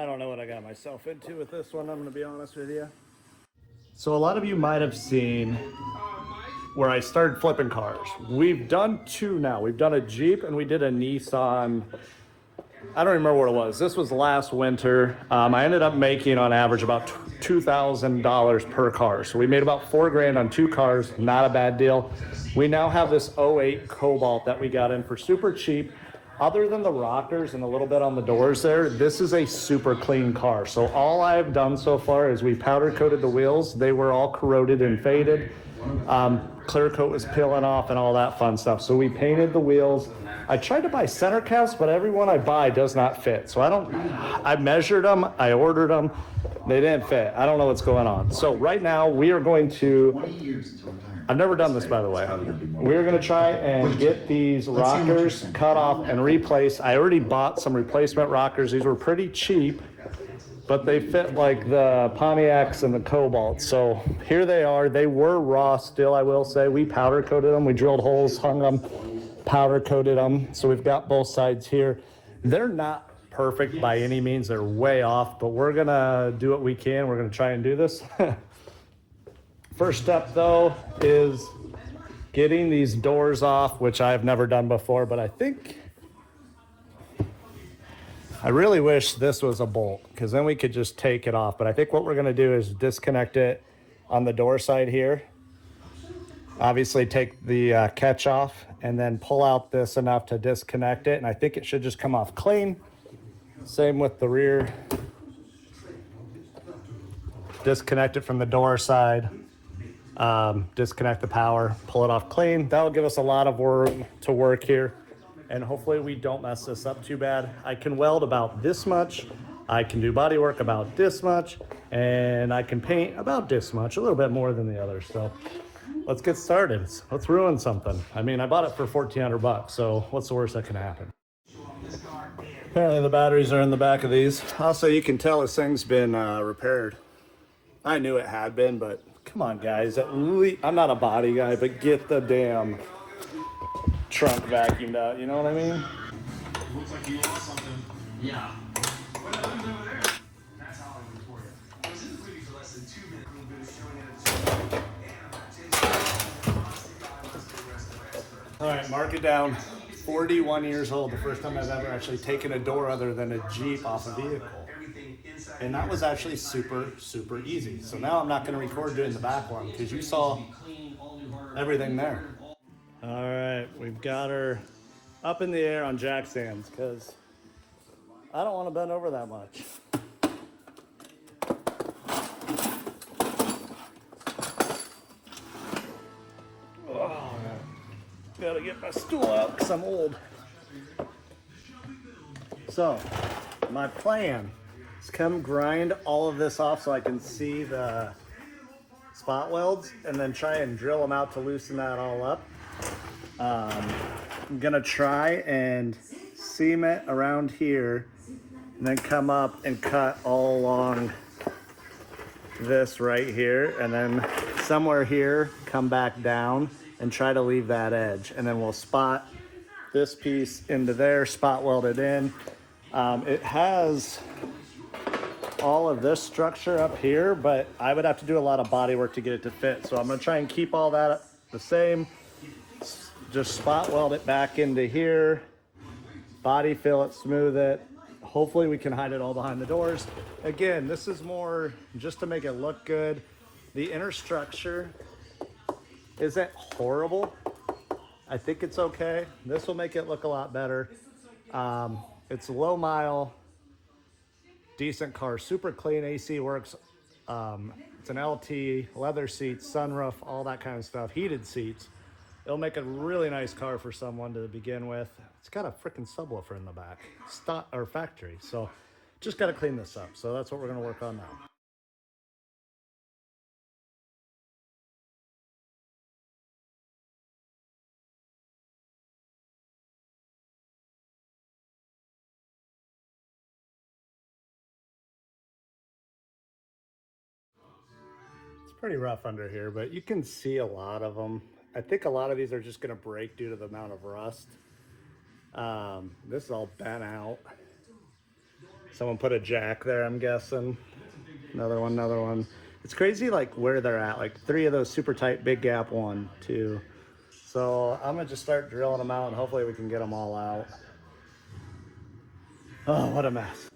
I don't know what I got myself into with this one, I'm gonna be honest with you. So a lot of you might have seen where I started flipping cars. We've done two now. We've done a Jeep and we did a Nissan. I don't remember what it was. This was last winter. I ended up making on average about $2,000 per car. So we made about $4,000 on two cars. Not a bad deal. We now have this '08 Cobalt that we got in for super cheap. Other than the rockers and a little bit on the doors there, this is a super clean car. So all I've done so far is we powder coated the wheels. They were all corroded and faded. Clear coat was peeling off and all that fun stuff. So we painted the wheels. I tried to buy center caps, but every one I buy does not fit. So I measured them, I ordered them, they didn't fit. I don't know what's going on. So right now we are going to, I've never done this by the way. We're gonna try and get these rockers cut off and replaced. I already bought some replacement rockers. These were pretty cheap, but they fit like the Pontiacs and the Cobalt. So here they are. They were raw still, I will say. We powder coated them, we drilled holes, hung them, powder coated them. So we've got both sides here. They're not perfect by any means. They're way off, but we're gonna do what we can. We're gonna try and do this. First step though is getting these doors off, which I've never done before, but I really wish this was a bolt because then we could just take it off. But I think what we're gonna do is disconnect it on the door side here. Obviously take the catch off and then pull out this enough to disconnect it. And I think it should just come off clean. Same with the rear. Disconnect it from the door side. Disconnect the power, pull it off clean. That'll give us a lot of room to work here. And hopefully we don't mess this up too bad. I can weld about this much. I can do body work about this much. And I can paint about this much, a little bit more than the others. So let's get started. Let's ruin something. I mean, I bought it for 1,400 bucks, so what's the worst that can happen? Apparently the batteries are in the back of these. Also, you can tell this thing's been repaired. I knew it had been, but come on, guys. I'm not a body guy, but get the damn trunk vacuumed out. You know what I mean? Looks like you lost something. Yeah. What happens over there? That's how I report it. I was in the movie for less than 2 minutes. We've been showing it at All right, mark it down. 41 years old, the first time I've ever actually taken a door other than a Jeep off a vehicle. And that was actually super, super easy. So now I'm not going to record doing the back one because you saw everything there. All right, we've got her up in the air on jack stands because I don't want to bend over that much. Oh, gotta get my stool out because I'm old. So, my plan is come grind all of this off so I can see the spot welds and then try and drill them out to loosen that all up. I'm gonna try and seam it around here and then come up and cut all along this right here and then somewhere here come back down and try to leave that edge, and then we'll spot this piece into there, spot weld it in. It has all of this structure up here, but I would have to do a lot of body work to get it to fit. So I'm gonna try and keep all that the same. Just spot weld it back into here, body fill it, smooth it. Hopefully we can hide it all behind the doors. Again, this is more just to make it look good. The inner structure isn't horrible. I think it's okay. This will make it look a lot better. It's low mile, decent car, super clean, AC works. It's an LT, leather seats, sunroof, all that kind of stuff, heated seats. It'll make a really nice car for someone to begin with. It's got a freaking subwoofer in the back, stock or factory. So just got to clean this up. So that's what we're going to work on now. Pretty rough under here, but you can see a lot of them. I think a lot of these are just going to break due to the amount of rust. This is all bent out. Someone put a jack there, I'm guessing. Another one. It's crazy like where they're at. Like 3 of those super tight big gap, 1, 2. So I'm gonna just start drilling them out and hopefully we can get them all out. Oh, what a mess.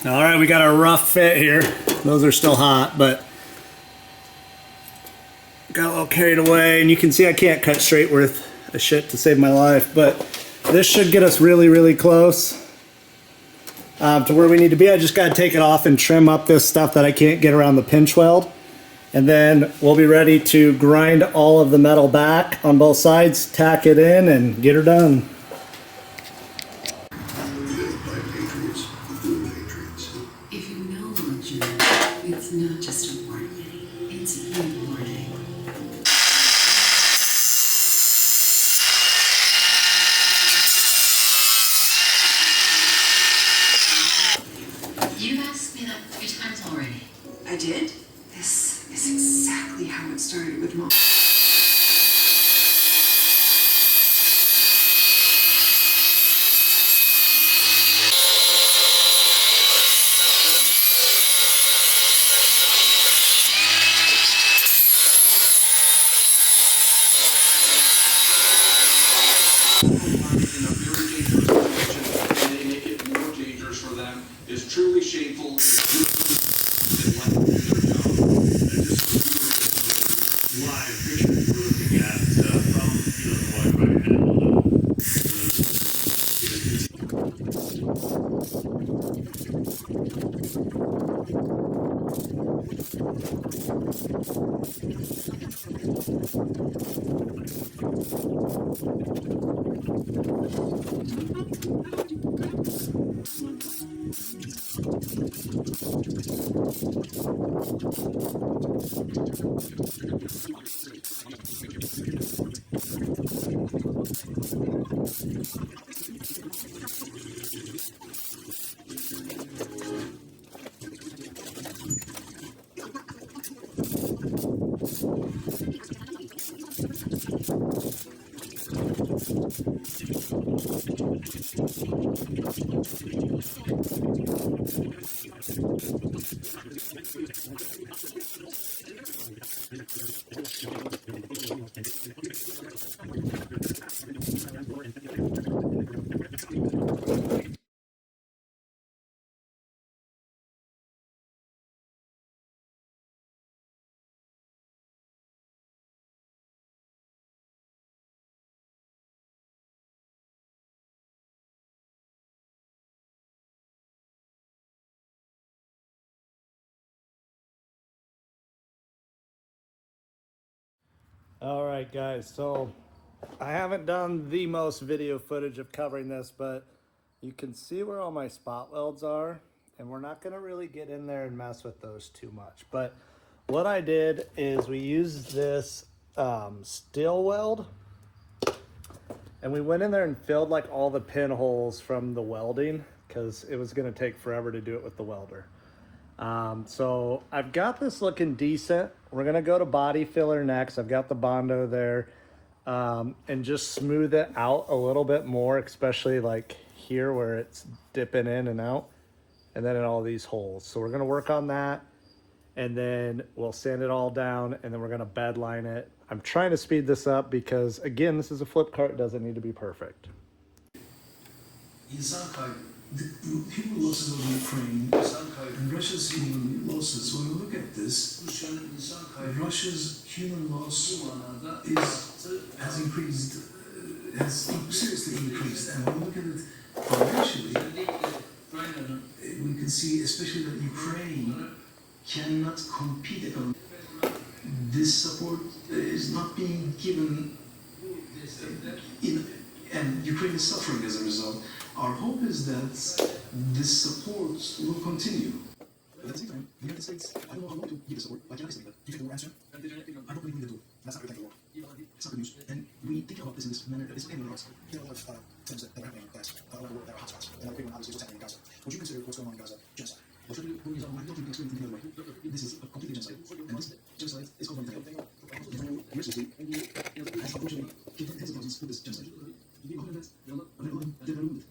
All right, we got a rough fit here. Those are still hot, but got a little carried away, and you can see I can't cut straight worth a shit to save my life, but this should get us really, really close to where we need to be. I just got to take it off and trim up this stuff that I can't get around the pinch weld, and then we'll be ready to grind all of the metal back on both sides, tack it in, and get her done. If you know what you know, it's not just a warning, it's a warning. You've asked me that 3 times already. I did? This is exactly how it started with Mom. Is truly shameful. Live pictures we're looking at from the All right, guys, so I haven't done the most video footage of covering this, but you can see where all my spot welds are, and we're not gonna really get in there and mess with those too much. But what I did is we used this steel weld, and we went in there and filled like all the pinholes from the welding, because it was gonna take forever to do it with the welder. So I've got this looking decent. We're gonna go to body filler next. I've got the Bondo there, and just smooth it out a little bit more, especially like here where it's dipping in and out, and then in all these holes. So we're gonna work on that, and then we'll sand it all down, and then we're gonna bed line it. I'm trying to speed this up because, again, this is a flip car. It doesn't need to be perfect. İnsan kaybı, the human losses of Ukraine and Russia's human losses. When we look at this, Russia's human loss has increased, has seriously increased. And when we look at it financially, we can see especially that Ukraine cannot compete economically. This support is not being given, and Ukraine is suffering as a result. Our hope is that this support will continue. But at the same time, the United States, I don't know how long to give the support, but can I say that? Do you think the war answer? I don't believe we do. That's not good, it's not good news. And we think about this in this manner, it's okay with us. There are a lot of things that are happening in Gaza, a lot of that are hotspots, and a big one obviously is what's happening in Gaza. Would you consider what's going on in Gaza genocide? Well, I don't think we can explain it any other way. This is a completely genocide, and this genocide is called one thing. Emergency has unfortunately killed tens of thousands with this genocide. Other than that, they are wounded.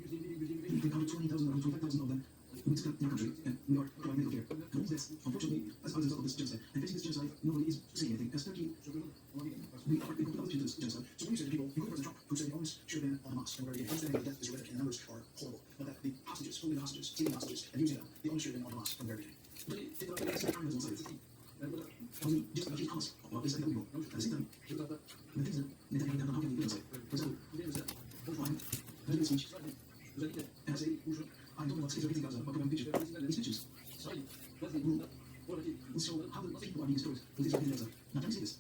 We can count 20,000 or 25,000 of them who took up their country, and we are providing medical care. And all this, unfortunately, as a result of this genocide, and facing this genocide, nobody is saying anything. As Turkey, we are in complete opposition to this genocide. So when you say to people, including President Trump, who say the always should have been on Hamas, and where the understanding of death is horrific and the numbers are horrible, but that the hostages, holding the hostages, stealing the hostages, and using them, they always should have been on Hamas from the very beginning. But take it up, that's the time that's one side. I mean, just accuse Hamas of this illegal. At the same time, the things that Netanyahu have not how can they do inside? For example, fine, I did a speech, and I say, I'm talking about states of Gaza, but I'm picture. These pictures will show how the people are being destroyed with this Gaza. Now, can you see this?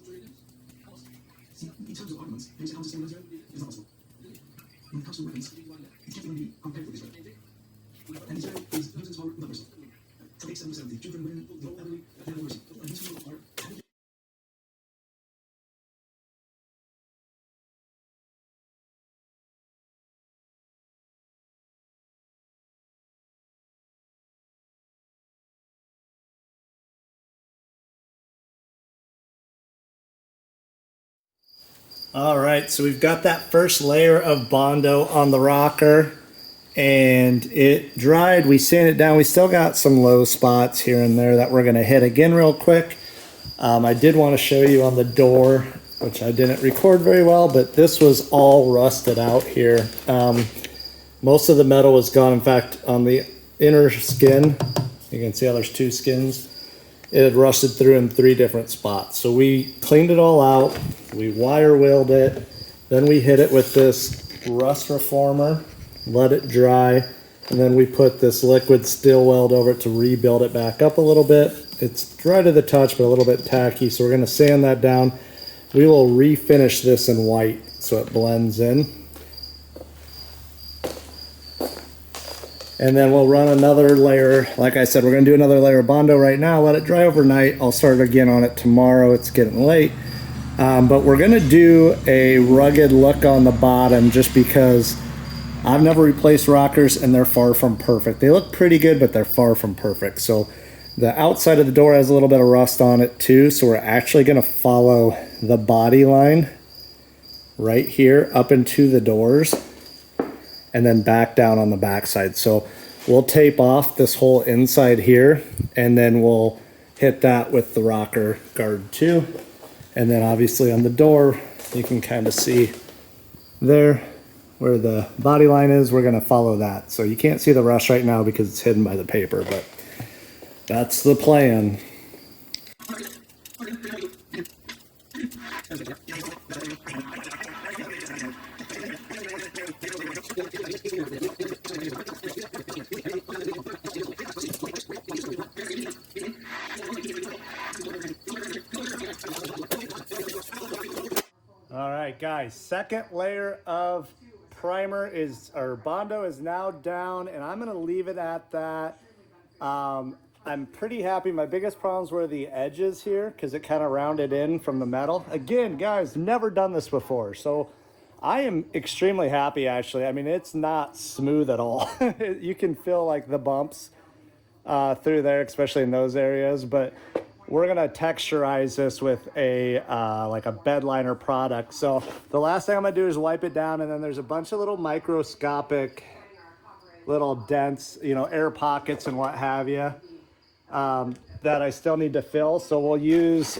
See, in terms of arguments, there is a counter state Israel, it's not possible. When it comes to weapons, it can't even be compared with Israel. And Israel is using its power without mercy. From 8 to 70, children, women, the elderly, they have no mercy. And these people are having All right, so we've got that first layer of Bondo on the rocker, and it dried. We sanded it down. We still got some low spots here and there that we're going to hit again real quick. I did want to show you on the door, which I didn't record very well, but this was all rusted out here. Most of the metal was gone. In fact, on the inner skin, you can see how there's 2 skins. It had rusted through in 3 different spots. So we cleaned it all out. We wire wheeled it. Then we hit it with this rust reformer, let it dry, and then we put this liquid steel weld over it to rebuild it back up a little bit. It's dry to the touch, but a little bit tacky. So we're gonna sand that down. We will refinish this in white so it blends in. And then we'll run another layer. Like I said, we're gonna do another layer of Bondo right now, let it dry overnight. I'll start again on it tomorrow. It's getting late. But we're gonna do a rugged look on the bottom just because I've never replaced rockers and they're far from perfect. They look pretty good, but they're far from perfect. So the outside of the door has a little bit of rust on it too. So we're actually gonna follow the body line right here up into the doors and then back down on the backside. So we'll tape off this whole inside here and then we'll hit that with the rocker guard too. And then obviously on the door, you can kind of see there where the body line is, we're gonna follow that. So you can't see the rust right now because it's hidden by the paper, but that's the plan. All right, guys, second layer of primer is, or Bondo is now down, and I'm gonna leave it at that. I'm pretty happy. My biggest problems were the edges here because it kind of rounded in from the metal. Again, guys, never done this before, so I am extremely happy actually. I mean, it's not smooth at all. You can feel like the bumps through there, especially in those areas, but we're gonna texturize this with a like a bed liner product. So the last thing I'm gonna do is wipe it down, and then there's a bunch of little microscopic little dents, you know, air pockets and what have you, that I still need to fill. So we'll use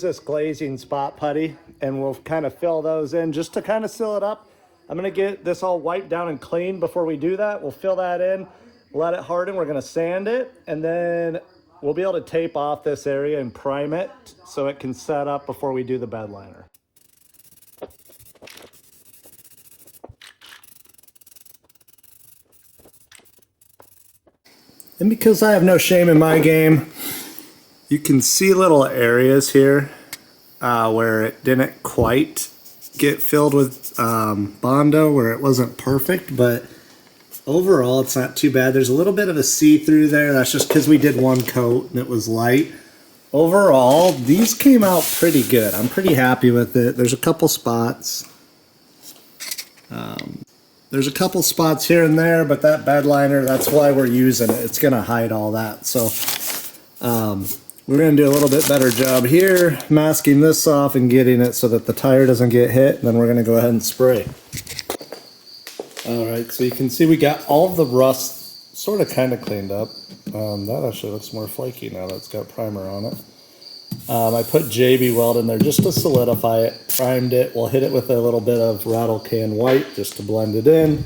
this glazing spot putty, and we'll kind of fill those in just to kind of seal it up. I'm gonna get this all wiped down and clean before we do that. We'll fill that in, let it harden. We're gonna sand it, and then we'll be able to tape off this area and prime it so it can set up before we do the bed liner. And because I have no shame in my game, you can see little areas here where it didn't quite get filled with Bondo, where it wasn't perfect, but overall it's not too bad. There's a little bit of a see-through there. That's just because we did one coat and it was light. Overall, these came out pretty good. I'm pretty happy with it. There's a couple spots. There's a couple spots here and there, but that bed liner, that's why we're using it. It's gonna hide all that. So we're gonna do a little bit better job here, masking this off and getting it so that the tire doesn't get hit, and then we're gonna go ahead and spray. All right, so you can see we got all the rust sort of kind of cleaned up. That actually looks more flaky now that it's got primer on it. I put JB Weld in there just to solidify it, primed it. We'll hit it with a little bit of rattle can white just to blend it in.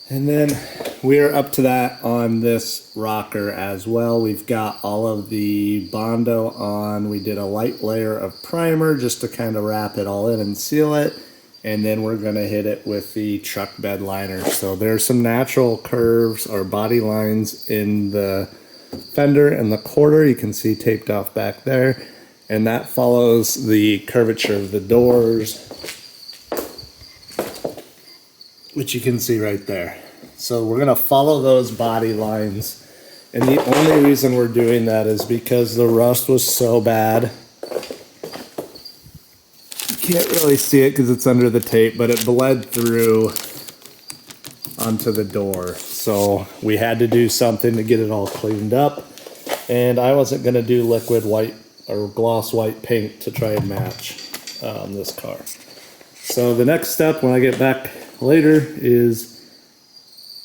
And then we're up to that on this rocker as well. We've got all of the Bondo on. We did a light layer of primer just to kind of wrap it all in and seal it. And then we're gonna hit it with the truck bed liner. So there's some natural curves or body lines in the fender and the quarter, you can see taped off back there, and that follows the curvature of the doors, which you can see right there. So we're gonna follow those body lines, and the only reason we're doing that is because the rust was so bad. You can't really see it because it's under the tape, but it bled through onto the door. So we had to do something to get it all cleaned up, and I wasn't going to do liquid white or gloss white paint to try and match this car. So the next step when I get back later is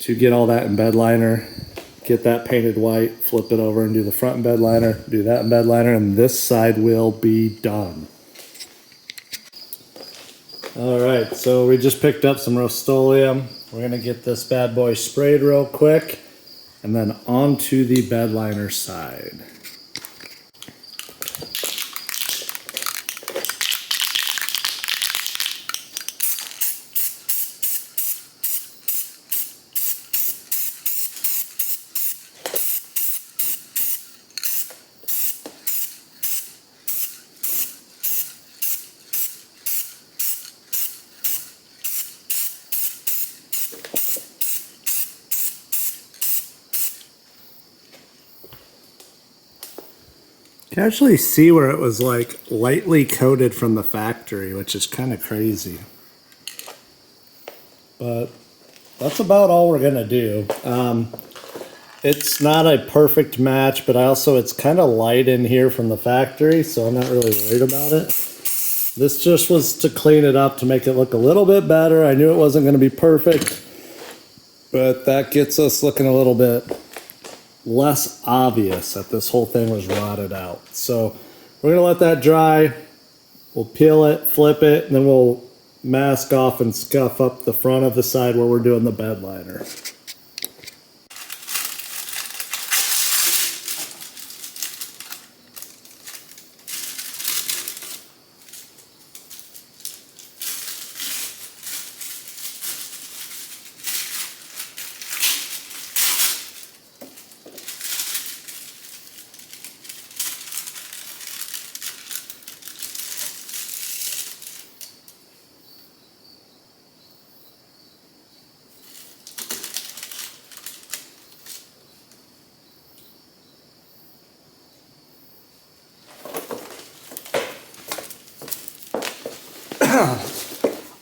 to get all that in bed liner, get that painted white, flip it over and do the front bed liner, do that in bed liner, and this side will be done. All right, so we just picked up some Rust-Oleum. We're gonna get this bad boy sprayed real quick and then onto the bed liner side. You can actually see where it was like lightly coated from the factory, which is kind of crazy. But that's about all we're gonna do. It's not a perfect match, but it's kind of light in here from the factory, so I'm not really worried about it. This just was to clean it up to make it look a little bit better. I knew it wasn't gonna be perfect, but that gets us looking a little bit less obvious that this whole thing was rotted out. So we're gonna let that dry. We'll peel it, flip it, and then we'll mask off and scuff up the front of the side where we're doing the bed liner.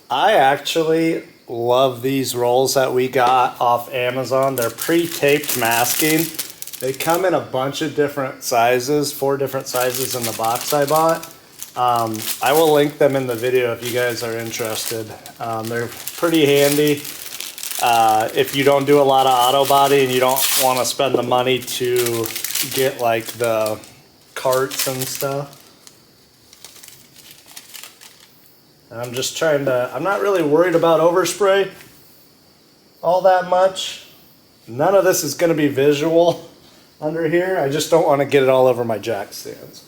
I actually love these rolls that we got off Amazon. They're pre-taped masking. They come in a bunch of different sizes, 4 different sizes in the box I bought. I will link them in the video if you guys are interested. They're pretty handy if you don't do a lot of auto body and you don't want to spend the money to get like the carts and stuff. I'm just I'm not really worried about overspray all that much. None of this is going to be visual under here. I just don't want to get it all over my jack stands.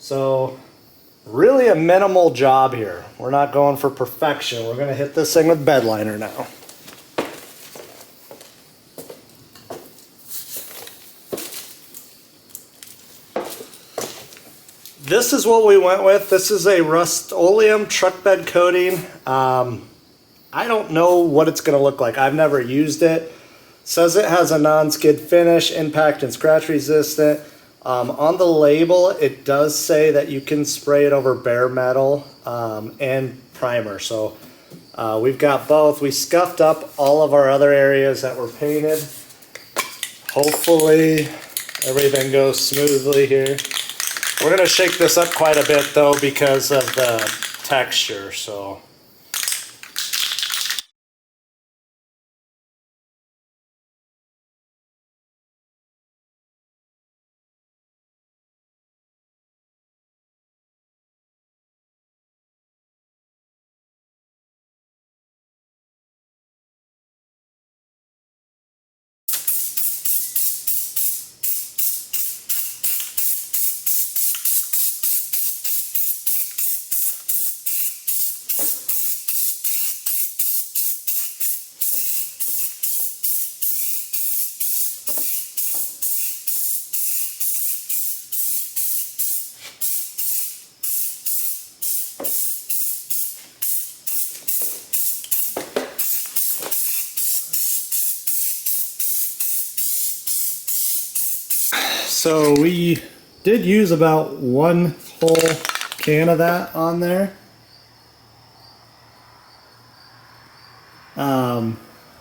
So really a minimal job here. We're not going for perfection. We're going to hit this thing with bed liner now. This is what we went with. This is a Rust-Oleum truck bed coating. I don't know what it's going to look like. I've never used it. It says it has a non-skid finish, impact and scratch resistant. On the label, it does say that you can spray it over bare metal and primer. So we've got both. We scuffed up all of our other areas that were painted. Hopefully everything goes smoothly here. We're going to shake this up quite a bit though because of the texture, so. So we did use about 1 whole can of that on there.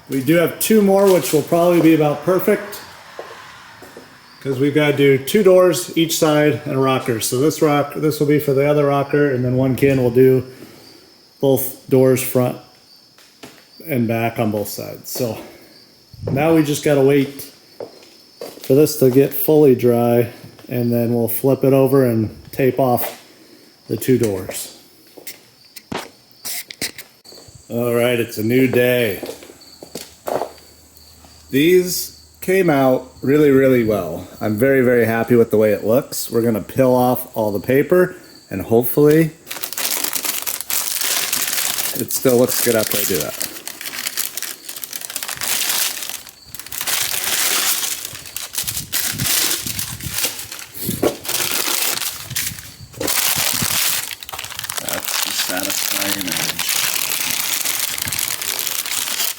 We do have 2 more, which will probably be about perfect because we've got to do 2 doors each side and a rocker. So this will be for the other rocker, and then 1 can will do both doors front and back on both sides. So now we just got to wait for this to get fully dry, and then we'll flip it over and tape off the 2 doors. All right, it's a new day. These came out really, really well. I'm very, very happy with the way it looks. We're gonna peel off all the paper, and hopefully it still looks good after I do that. Satisfying edge.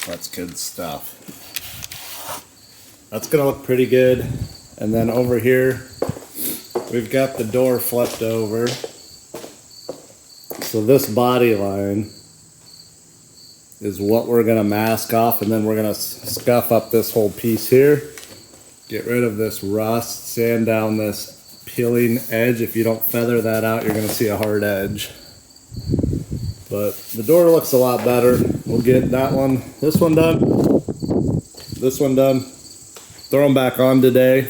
That's good stuff. That's gonna look pretty good. And then over here, we've got the door flipped over. So this body line is what we're gonna mask off, and then we're gonna scuff up this whole piece here. Get rid of this rust, sand down this peeling edge. If you don't feather that out, you're gonna see a hard edge. But the door looks a lot better. We'll get that one, this one done, this one done. Throw them back on today.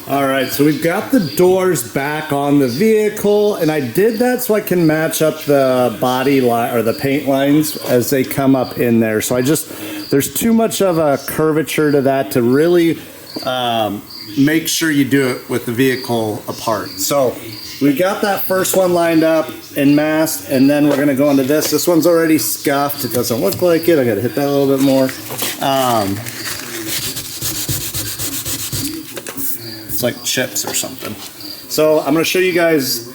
All right, so we've got the doors back on the vehicle, and I did that so I can match up the body line or the paint lines as they come up in there. So there's too much of a curvature to that to really make sure you do it with the vehicle apart. So we've got that first one lined up and masked, and then we're gonna go into this. This one's already scuffed. It doesn't look like it. I gotta hit that a little bit more. It's like chips or something. So I'm gonna show you guys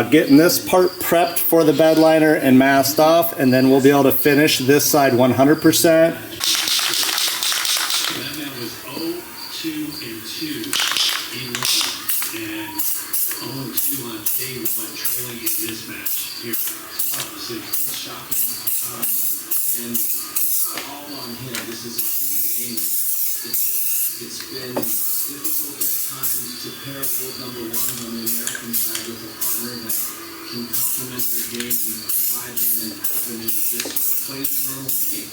getting this part prepped for the bed liner and masked off, and then we'll be able to finish this side 100%. It's been difficult at times to pair world number one on the American side with a partner that can complement their game and provide them an avenue to just sort of play the normal game.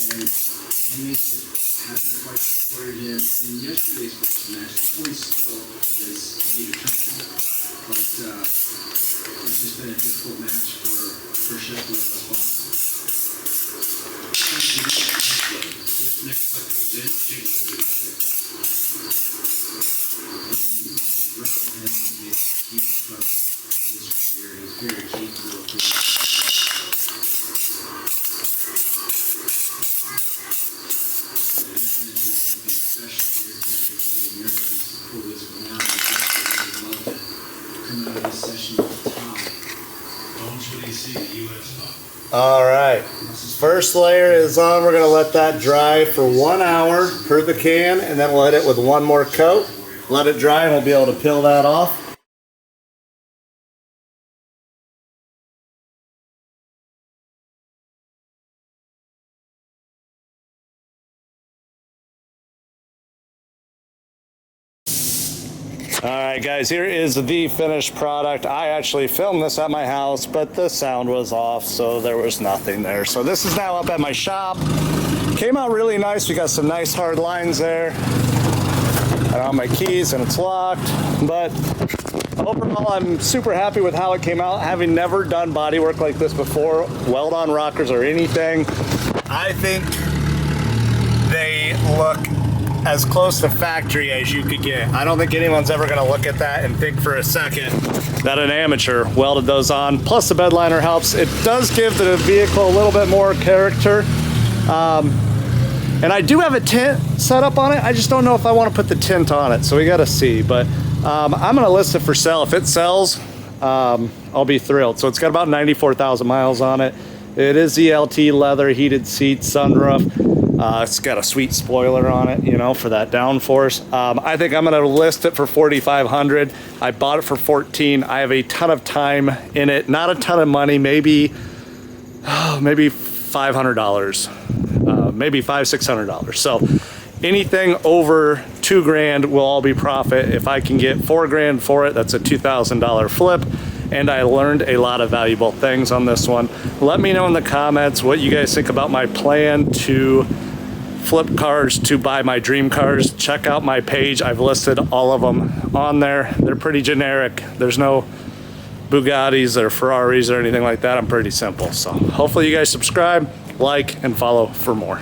And Henry just hasn't quite supported him in yesterday's first match. His only skill is to be determined. But it's just been a difficult match for Chevrolet thus far. Next puck goes in, change it. He's very capable of doing All right, first layer is on. We're gonna let that dry for 1 hour per the can, and then we'll hit it with one more coat. Let it dry, and we'll be able to peel that off. All right, guys, here is the finished product. I actually filmed this at my house, but the sound was off, so there was nothing there. So this is now up at my shop. Came out really nice. We got some nice hard lines there. I on my keys, and it's locked. But overall, I'm super happy with how it came out. Having never done body work like this before, weld-on rockers or anything, I think they look as close to factory as you could get. I don't think anyone's ever gonna look at that and think for a second that an amateur welded those on. Plus the bed liner helps. It does give the vehicle a little bit more character. And I do have a tint set up on it. I just don't know if I wanna put the tint on it, so we gotta see. But I'm gonna list it for sale. If it sells, I'll be thrilled. So it's got about 94,000 miles on it. It is ELT leather, heated seats, sunroof. It's got a sweet spoiler on it, you know, for that downforce. I think I'm gonna list it for $4,500. I bought it for $14,000. I have a ton of time in it, not a ton of money, maybe $500, maybe $500-600. So anything over $2,000 will all be profit. If I can get $4,000 for it, that's a $2,000 flip. And I learned a lot of valuable things on this one. Let me know in the comments what you guys think about my plan to flip cars to buy my dream cars. Check out my page. I've listed all of them on there. They're pretty generic. There's no Bugattis or Ferraris or anything like that. I'm pretty simple. So hopefully you guys subscribe, like, and follow for more.